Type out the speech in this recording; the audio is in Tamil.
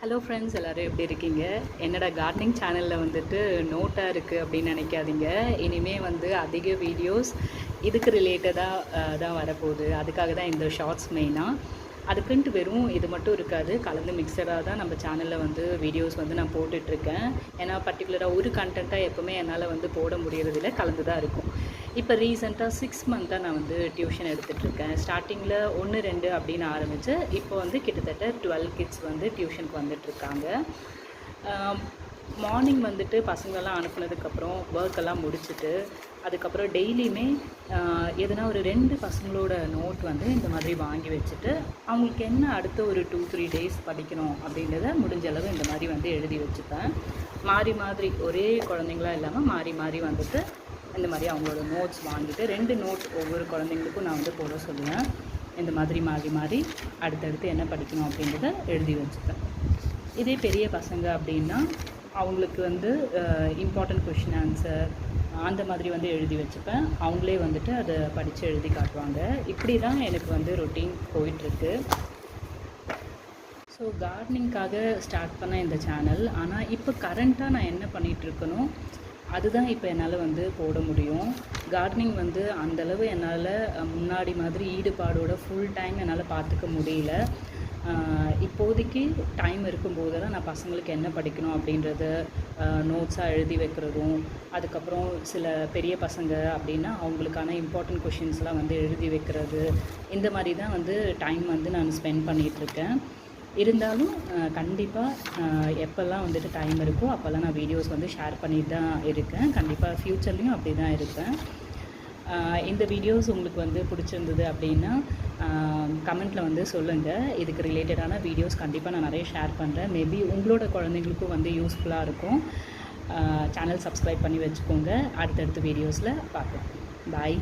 ஹலோ ஃப்ரெண்ட்ஸ், எல்லோரும் எப்படி இருக்கீங்க? என்னோட கார்டனிங் சேனலில் வந்துட்டு நோட்டாக இருக்குது அப்படின்னு நினைக்காதீங்க. இனிமேல் வந்து அதிக வீடியோஸ் இதுக்கு ரிலேட்டடாக தான் வரப்போகுது. அதுக்காக தான் இந்த ஷார்ட்ஸ் மெயினாக. அதுக்குன்ட்டு வெறும் இது மட்டும் இருக்காது, கலந்து மிக்சடாக தான் நம்ம சேனலில் வந்து வீடியோஸ் வந்து நான் போட்டுட்ருக்கேன். ஏன்னா பர்டிகுலராக ஒரு கண்டென்ட்டாக எப்போவுமே என்னால் வந்து போட முடியறதில்ல, கலந்து தான் இருக்கும். இப்போ ரீசெண்டாக 6 மந்த்தாக நான் வந்து டியூஷன் எடுத்துகிட்ருக்கேன். ஸ்டார்டிங்கில் 1, 2 அப்படின்னு ஆரம்பித்து இப்போ வந்து கிட்டத்தட்ட 12 கிட்ஸ் வந்து டியூஷனுக்கு வந்துட்டுருக்காங்க. மார்னிங் வந்துட்டு பசங்களெல்லாம் அனுப்புனதுக்கப்புறம் ஒர்க்கெல்லாம் முடிச்சுட்டு அதுக்கப்புறம் டெய்லியுமே எதனா ஒரு 2 பசங்களோட நோட் வந்து இந்த மாதிரி வாங்கி வச்சுட்டு அவங்களுக்கு என்ன அடுத்த ஒரு 2-3 டேஸ் படிக்கணும் அப்படின்றத முடிஞ்ச அளவு இந்த மாதிரி வந்து எழுதி வச்சுப்பேன். மாறி மாதிரி ஒரே குழந்தைங்களா இல்லாமல் மாறி மாறி வந்துட்டு இந்த மாதிரி அவங்களோட நோட்ஸ் வாங்கிட்டு 2 நோட் ஒவ்வொரு குழந்தைங்களுக்கும் நான் வந்து போட சொல்லுவேன். இந்த மாதிரி மாறி மாறி அடுத்தடுத்து என்ன படிக்கணும் அப்படின்றத எழுதி வச்சுப்பேன். இதே பெரிய பசங்க அப்படின்னா அவங்களுக்கு வந்து இம்பார்ட்டண்ட் கொஷின் ஆன்சர் அந்த மாதிரி வந்து எழுதி வச்சுப்பேன். அவங்களே வந்துட்டு அதை படித்து எழுதி காட்டுவாங்க. இப்படி தான் எனக்கு வந்து ரொட்டீன் போயிட்டுருக்கு. ஸோ கார்டனிங்காக ஸ்டார்ட் பண்ண இந்த சேனல். ஆனால் இப்போ கரண்ட்டாக நான் என்ன பண்ணிகிட்ருக்கனோ அதுதான் இப்போ என்னால் வந்து போட முடியும். கார்டனிங் வந்து அந்தளவு என்னால் முன்னாடி மாதிரி ஈடுபாடோட ஃபுல் டைம் என்னால் பார்த்துக்க முடியல. இப்போதைக்கு டைம் இருக்கும்போது தான் நான் பசங்களுக்கு என்ன படிக்கணும் அப்படின்றத நோட்ஸாக எழுதி வைக்கிறதும், அதுக்கப்புறம் சில பெரிய பசங்க அப்படின்னா அவங்களுக்கான இம்பார்ட்டண்ட் கொஷின்ஸ்லாம் வந்து எழுதி வைக்கிறது, இந்த மாதிரி தான் வந்து டைம் வந்து நான் ஸ்பெண்ட் பண்ணிகிட்ருக்கேன். இருந்தாலும் கண்டிப்பாக எப்போல்லாம் வந்துட்டு டைம் இருக்கோ அப்போல்லாம் நான் வீடியோஸ் வந்து ஷேர் பண்ணிட்டு தான் இருக்கேன். கண்டிப்பாக ஃப்யூச்சர்லேயும் அப்படி தான் இருப்பேன். இந்த வீடியோஸ் உங்களுக்கு வந்து பிடிச்சிருந்தது அப்படின்னா கமெண்ட்டில் வந்து சொல்லுங்கள். இதுக்கு ரிலேட்டடான வீடியோஸ் கண்டிப்பாக நான் நிறைய ஷேர் பண்ணுறேன். மேபி உங்களோட குழந்தைங்களுக்கும் வந்து யூஸ்ஃபுல்லாக இருக்கும். சேனல் சப்ஸ்கிரைப் பண்ணி வச்சுக்கோங்க. அடுத்தடுத்த வீடியோஸில் பார்க்கலாம். பாய்.